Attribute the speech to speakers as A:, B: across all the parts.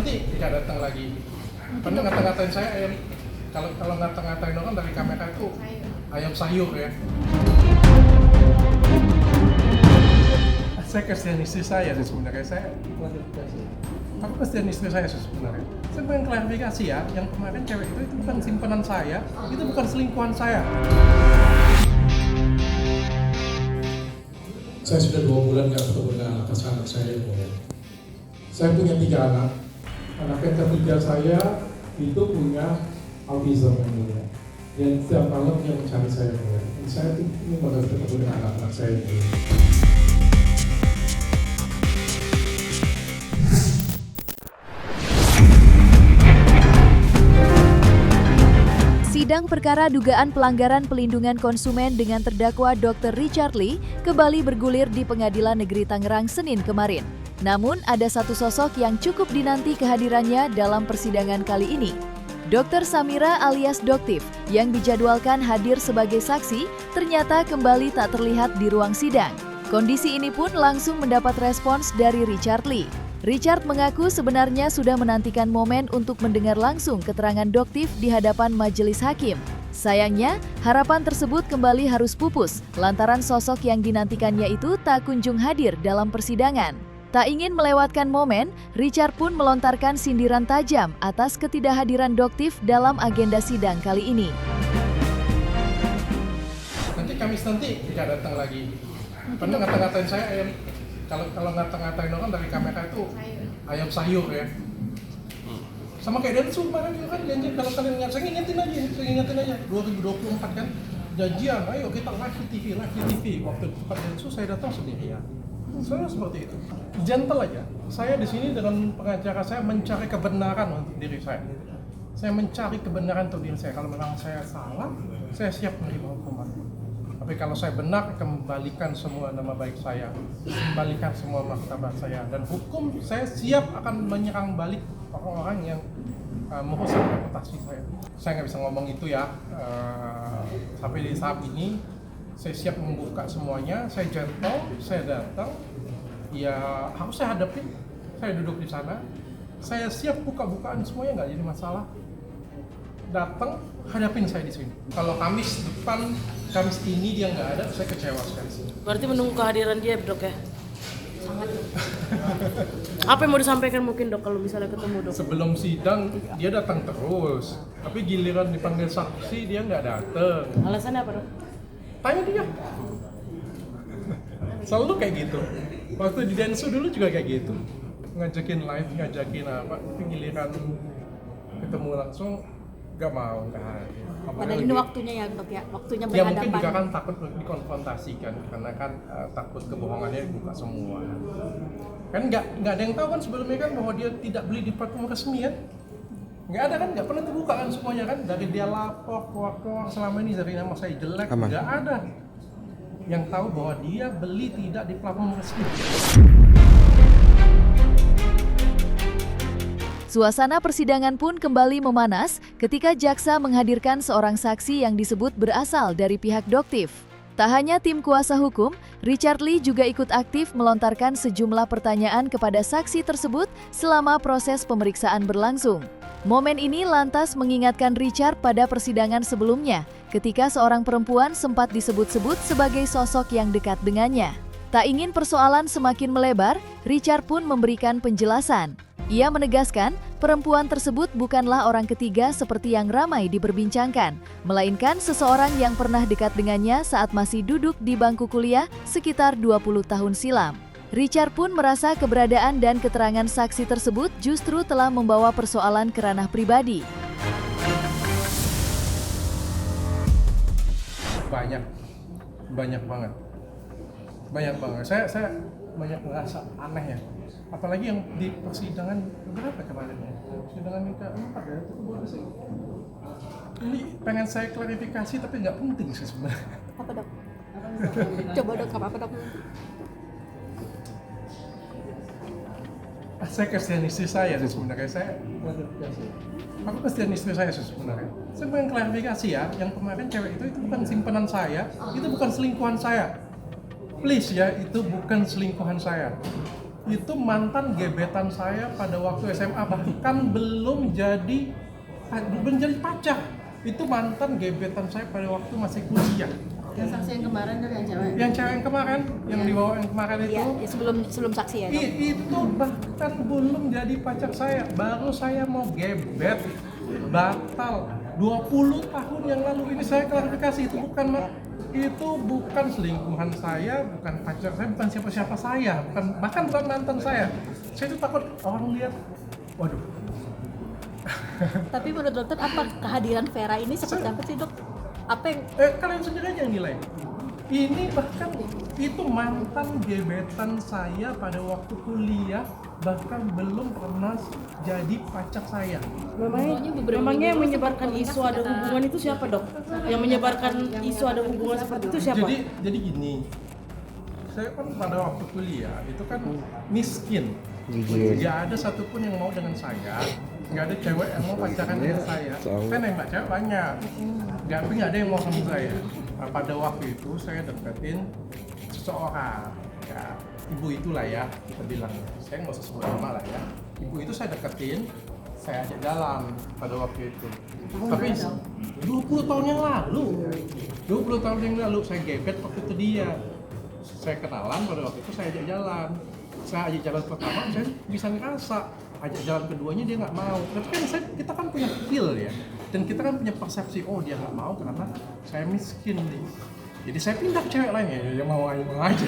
A: nanti nggak datang lagi. Pernah ngata-ngatain saya ayam, kalau ngata-ngatain orang dari kamera itu ayam sayur ya. Saya kasihan istri saya sih sebenarnya, saya klarifikasi. Aku kasihan istri saya sih sebenarnya. Saya pengen klarifikasi ya, yang kemarin cewek itu bukan simpanan saya, itu bukan selingkuhan saya.
B: Saya sudah 2 bulan nggak ketemu dengan anak saya. Saya punya 3 anak. Anak yang ketiga saya itu punya autism yang mulia. Dan setiap malam dia mencari saya mulia. Dan saya ingin banget ketemu dengan anak-anak saya mulia.
C: Sidang perkara dugaan pelanggaran pelindungan konsumen dengan terdakwa Dr. Richard Lee kembali bergulir di Pengadilan Negeri Tangerang Senin kemarin. Namun ada satu sosok yang cukup dinanti kehadirannya dalam persidangan kali ini. Dr. Samira alias Doktif yang dijadwalkan hadir sebagai saksi ternyata kembali tak terlihat di ruang sidang. Kondisi ini pun langsung mendapat respons dari Richard Lee. Richard mengaku sebenarnya sudah menantikan momen untuk mendengar langsung keterangan Doktif di hadapan majelis hakim. Sayangnya, harapan tersebut kembali harus pupus lantaran sosok yang dinantikannya itu tak kunjung hadir dalam persidangan. Tak ingin melewatkan momen, Richard pun melontarkan sindiran tajam atas ketidakhadiran Doktif dalam agenda sidang kali ini.
A: Nanti Kamis nanti nggak datang lagi. Pernah ngata-ngatain saya ayam, kalau ngata-ngatain orang dari kamera itu ayam sayur ya. Sama kayak Densu kemarin itu kan janji kalau kalian ingat, saya ingetin aja 2024 kan janjian, ayo kita live di TV. Waktu Pak Densu saya datang sendirian. Soalnya seperti itu. Gentle aja. Saya di sini dengan pengacara saya mencari kebenaran untuk diri saya. Saya mencari kebenaran untuk diri saya. Kalau memang saya salah, saya siap menerima hukuman. Tapi kalau saya benar, kembalikan semua nama baik saya, kembalikan semua martabat saya, dan hukum saya siap akan menyerang balik orang-orang yang merusak reputasi saya. Saya nggak bisa ngomong itu ya. Sampai di saat ini, saya siap membuka semuanya. Saya gentle, saya datang. Ya harus saya hadapin. Saya duduk di sana. Saya siap buka-bukaan semuanya, nggak jadi masalah. Datang, hadapin saya di sini. Kalau Kamis depan, Kamis ini dia nggak ada, saya kecewa sekali.
D: Berarti menunggu kehadiran dia, Dok ya? Sangat. Apa yang mau disampaikan mungkin, Dok, kalau misalnya ketemu, Dok?
A: Sebelum sidang dia datang terus, tapi giliran dipanggil saksi dia nggak datang.
D: Alasannya apa, Dok?
A: Tanya dia. Selalu kayak gitu. Waktu di Densu dulu juga kayak gitu. Ngajakin live, ngajakin apa, tapi giliran ketemu langsung nggak mau, nggak hadir.
E: Padahal ini waktunya ya, Dok ya, waktunya
A: Ya mungkin
E: berhadapan.
A: juga kan takut dikonfrontasikan, karena kan takut kebohongannya dibuka semua. Kan nggak ada yang tahu kan sebelumnya kan bahwa dia tidak beli di platform resmi kan? Nggak ada kan, nggak pernah terbuka kan semuanya kan, dari dia lapor keluar selama ini dari nama saya jelek, nggak ada yang tahu bahwa dia beli tidak di platform resmi.
C: Suasana persidangan pun kembali memanas ketika jaksa menghadirkan seorang saksi yang disebut berasal dari pihak Doktif. Tak hanya tim kuasa hukum, Richard Lee juga ikut aktif melontarkan sejumlah pertanyaan kepada saksi tersebut selama proses pemeriksaan berlangsung. Momen ini lantas mengingatkan Richard pada persidangan sebelumnya, ketika seorang perempuan sempat disebut-sebut sebagai sosok yang dekat dengannya. Tak ingin persoalan semakin melebar, Richard pun memberikan penjelasan. Ia menegaskan, perempuan tersebut bukanlah orang ketiga seperti yang ramai diperbincangkan, melainkan seseorang yang pernah dekat dengannya saat masih duduk di bangku kuliah sekitar 20 tahun silam. Richard pun merasa keberadaan dan keterangan saksi tersebut justru telah membawa persoalan ke ranah pribadi.
A: Banyak banget. Saya banyak ngerasa aneh ya. Apalagi yang di persidangan berapa kemarin ya? Persidangan yang keempat ya, itu boleh sih. Ini pengen saya klarifikasi tapi nggak penting sih sebenarnya.
E: Apa, Dok? Coba, Dok, apa, Dok?
A: Saya kasihan istri saya sih sebenarnya. Saya klarifikasi. Aku kasihan istri saya sih sebenarnya. Saya pengen klarifikasi ya, yang kemarin cewek itu bukan simpanan saya, itu bukan selingkuhan saya. Please ya, itu bukan selingkuhan saya. itu mantan gebetan saya pada waktu SMA, bahkan belum jadi pacar. Itu mantan gebetan saya pada waktu masih kuliah.
E: Yang saksi yang kemarin tuh yang cewek.
A: Yang cewek yang kemarin, yang dibawa yang kemarin itu.
E: Iya, ya, sebelum saksi ya. Dok?
A: Itu bahkan belum jadi pacar saya, baru saya mau gebet, batal 20 tahun yang lalu. Ini saya klarifikasi, itu bukan selingkuhan saya, bukan pacar saya, bukan siapa-siapa saya, bahkan bukan mantan saya. Saya itu takut orang lihat, waduh.
E: Tapi menurut dokter apa kehadiran Vera ini seperti apa sih dok? Apa yang
A: Kalian sendiri aja yang nilai. Ini bahkan itu mantan gebetan saya pada waktu kuliah, bahkan belum pernah jadi pacar saya.
D: Memangnya yang menyebarkan isu ada hubungan itu siapa, Dok? Yang menyebarkan isu ada hubungan seperti itu siapa?
A: Jadi gini, saya kan pada waktu kuliah itu kan miskin. Nggak ada satupun yang mau dengan saya, nggak ada cewek yang mau pacaran dengan saya. Saya nembak cewek banyak, tapi nggak ada yang mau sama saya. Nah, pada waktu itu saya deketin seseorang, ya ibu itulah ya kita bilang. Saya nggak usah sebut nama lah ya. Ibu itu saya deketin, saya ajak jalan pada waktu itu. Tapi 20 tahun yang lalu, 20 tahun yang lalu saya gebet waktu itu dia. Saya kenalan pada waktu itu, saya ajak jalan. Saya ajak jalan pertama, saya bisa ngerasa. Ajak jalan keduanya dia nggak mau. Tapi kan kita kan punya feel ya, dan kita kan punya persepsi, oh dia nggak mau karena saya miskin nih. Jadi saya pindah ke cewek lain ya, dia mau aja.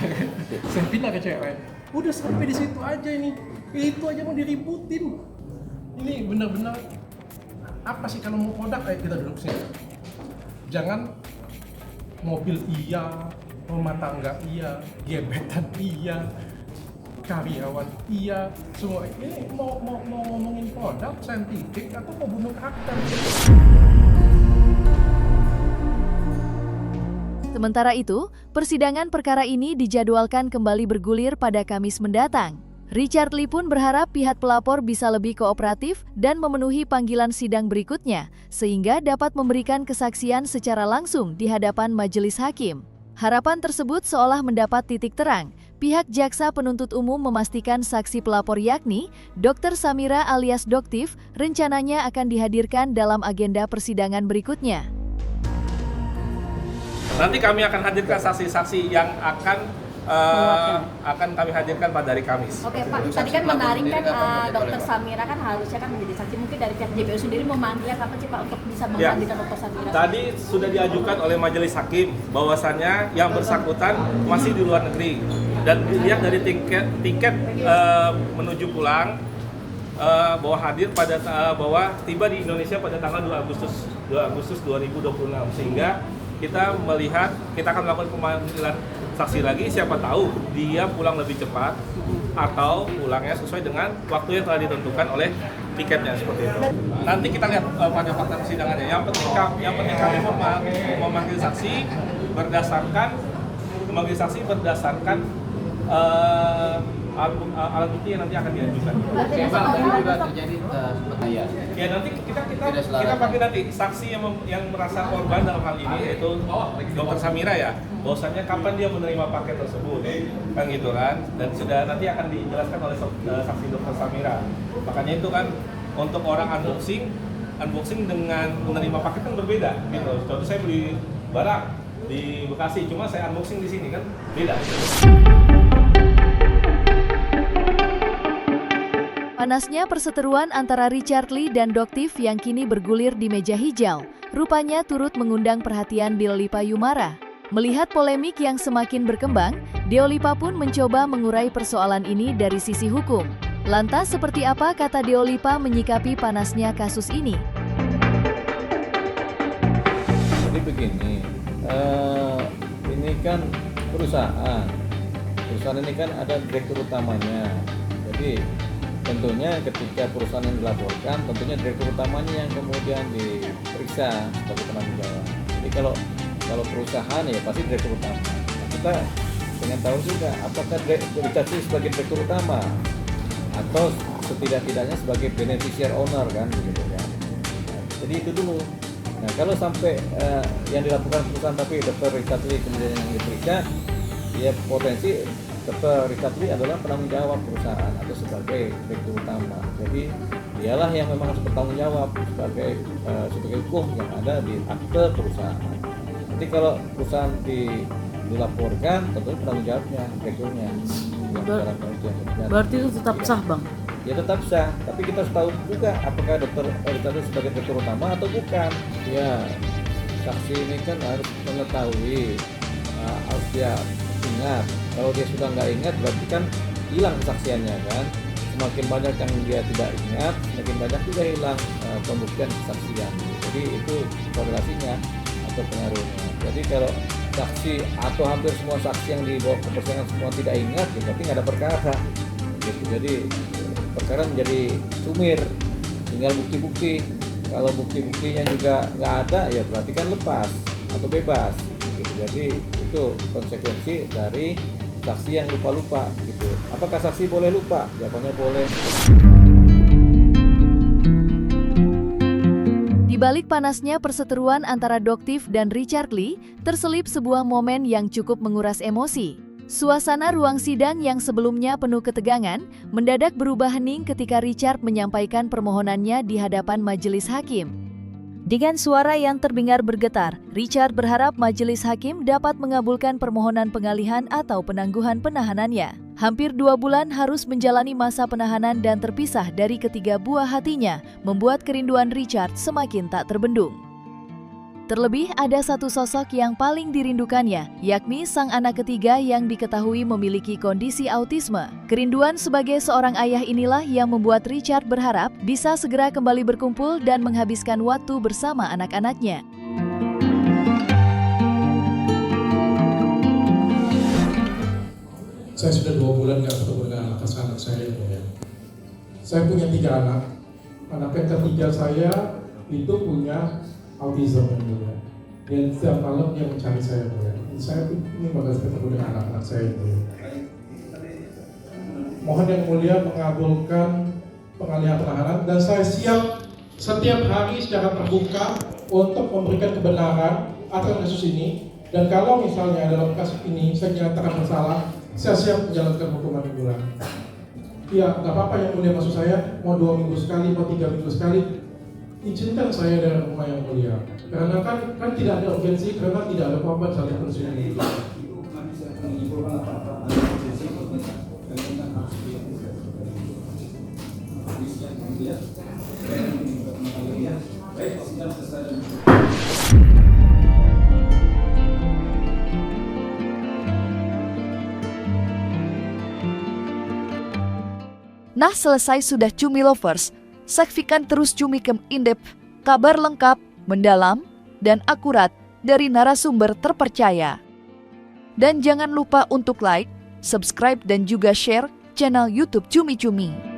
A: Saya pindah ke cewek lain. Udah sampai di situ aja ini, itu aja mau diributin. Ini benar-benar apa sih kalau mau produk kayak kita duduk sini. Jangan mobil iya, rumah tangga iya, gebetan iya, karyawan iya, semua ini mau ngomongin produk saintifik atau mau bunuh karakter.
C: Sementara itu, persidangan perkara ini dijadwalkan kembali bergulir pada Kamis mendatang. Richard Lee pun berharap pihak pelapor bisa lebih kooperatif dan memenuhi panggilan sidang berikutnya, sehingga dapat memberikan kesaksian secara langsung di hadapan majelis hakim. Harapan tersebut seolah mendapat titik terang. Pihak jaksa penuntut umum memastikan saksi pelapor yakni Dr. Samira alias Doktif rencananya akan dihadirkan dalam agenda persidangan berikutnya.
F: Nanti kami akan hadirkan saksi-saksi yang akan kami hadirkan pada hari Kamis.
E: Oke Pak, tadi kan menarik kan Dokter Samira kan harusnya kan menjadi saksi, mungkin dari pihak JPU sendiri memanggil kapan sih Pak untuk bisa menghadirkan Dokter Samira?
F: Tadi sudah diajukan oleh majelis hakim bahwasannya yang bersangkutan masih di luar negeri dan dilihat dari tiket menuju pulang bahwa hadir bahwa tiba di Indonesia pada tanggal 2 Agustus 2026, sehingga kita akan melakukan pemanggilan saksi lagi, siapa tahu dia pulang lebih cepat atau pulangnya sesuai dengan waktu yang telah ditentukan oleh tiketnya, seperti itu. Nanti kita lihat pada fakta persidangannya. Yang penting kami memanggil saksi berdasarkan alat bukti yang nanti akan diajukan.
G: Juga terjadi bahaya.
F: Ya nanti kita panggil nanti saksi yang merasa korban dalam hal ini, yaitu Dr. Samira ya, bahwasannya kapan dia menerima paket tersebut, kan gitu kan, dan sudah nanti akan dijelaskan oleh saksi Dr. Samira. Makanya itu kan untuk orang unboxing dengan menerima paket kan berbeda gitu. Contoh saya beli barang di Bekasi, cuma saya unboxing di sini kan beda.
C: Panasnya perseteruan antara Richard Lee dan Doktif yang kini bergulir di meja hijau, rupanya turut mengundang perhatian Deolipa Yumara. Melihat polemik yang semakin berkembang, Deolipa pun mencoba mengurai persoalan ini dari sisi hukum. Lantas seperti apa kata Deolipa menyikapi panasnya kasus ini?
G: Jadi begini, ini kan perusahaan ini kan ada direktur utamanya. Jadi tentunya ketika perusahaan yang dilaporkan, tentunya direktur utamanya yang kemudian diperiksa sebagai penanggung jawab. Jadi kalau perusahaan ya pasti direktur utama. Kita pengen tahu juga apakah dikasih sebagai direktur utama atau setidak-tidaknya sebagai beneficiary owner kan, begitu kan. Nah, jadi itu dulu. Nah kalau sampai yang dilakukan perusahaan tapi Dr. Richard Lee kemudian yang diperiksa, ya potensi Dr. Richard Lee adalah penanggung jawab perusahaan atau sebagai direktur utama. Jadi dialah yang memang harus bertanggung jawab sebagai hukum yang ada di akte perusahaan. Nanti kalau perusahaan dilaporkan, tentu penanggung jawabnya direkturnya.
D: Berarti itu tetap sah, Bang?
G: Ya tetap sah, tapi kita harus tahu juga apakah Dr. Richard Lee sebagai direktur utama atau bukan. Ya, saksi ini kan harus mengetahui, harus dia ingat. Kalau dia sudah nggak ingat berarti kan hilang kesaksiannya kan. Semakin banyak yang dia tidak ingat, semakin banyak juga hilang pembuktian kesaksian. Jadi itu korelasinya atau pengaruhnya. Jadi kalau saksi atau hampir semua saksi yang dibawa ke persidangan semua tidak ingat, ya berarti nggak ada perkara. Gitu. Jadi perkara menjadi sumir, tinggal bukti-bukti. Kalau bukti-buktinya juga nggak ada, ya berarti kan lepas atau bebas. Gitu. Jadi itu konsekuensi dari saksi yang lupa-lupa gitu. Apakah saksi boleh lupa? Jawabannya boleh.
C: Di balik panasnya perseteruan antara Doktif dan Richard Lee, terselip sebuah momen yang cukup menguras emosi. Suasana ruang sidang yang sebelumnya penuh ketegangan mendadak berubah hening ketika Richard menyampaikan permohonannya di hadapan majelis hakim. Dengan suara yang terdengar bergetar, Richard berharap majelis hakim dapat mengabulkan permohonan pengalihan atau penangguhan penahanannya. Hampir 2 bulan harus menjalani masa penahanan dan terpisah dari ketiga buah hatinya, membuat kerinduan Richard semakin tak terbendung. Terlebih ada satu sosok yang paling dirindukannya, yakni sang anak ketiga yang diketahui memiliki kondisi autisme. Kerinduan sebagai seorang ayah inilah yang membuat Richard berharap bisa segera kembali berkumpul dan menghabiskan waktu bersama anak-anaknya.
B: Saya sudah 2 bulan nggak ketemu dengan anak saya ya. Saya punya 3 anak. Anak yang ketiga saya itu punya autism yang mulia. Dan setiap malam dia mencari saya ya. Saya ingin bakal ketemu dengan anak-anak saya ya. Mohon yang mulia mengabulkan pengalihan penahanan dan saya siap setiap hari secara terbuka untuk memberikan kebenaran atas kasus ini. Dan kalau misalnya dalam kasus ini saya dinyatakan bersalah, saya siap menjalankan hukuman mingguan. Ya, nggak apa-apa yang mulia, maksud saya mau 2 minggu sekali, mau 3 minggu sekali, izinkan saya dari rumah yang mulia. Karena kan tidak ada urgensi, karena tidak ada korban saat persidangan itu.
C: Nah, selesai sudah Cumi Lovers. Saksikan terus Cumikem In-Depth, kabar lengkap, mendalam, dan akurat dari narasumber terpercaya. Dan jangan lupa untuk like, subscribe, dan juga share channel YouTube Cumi Cumi.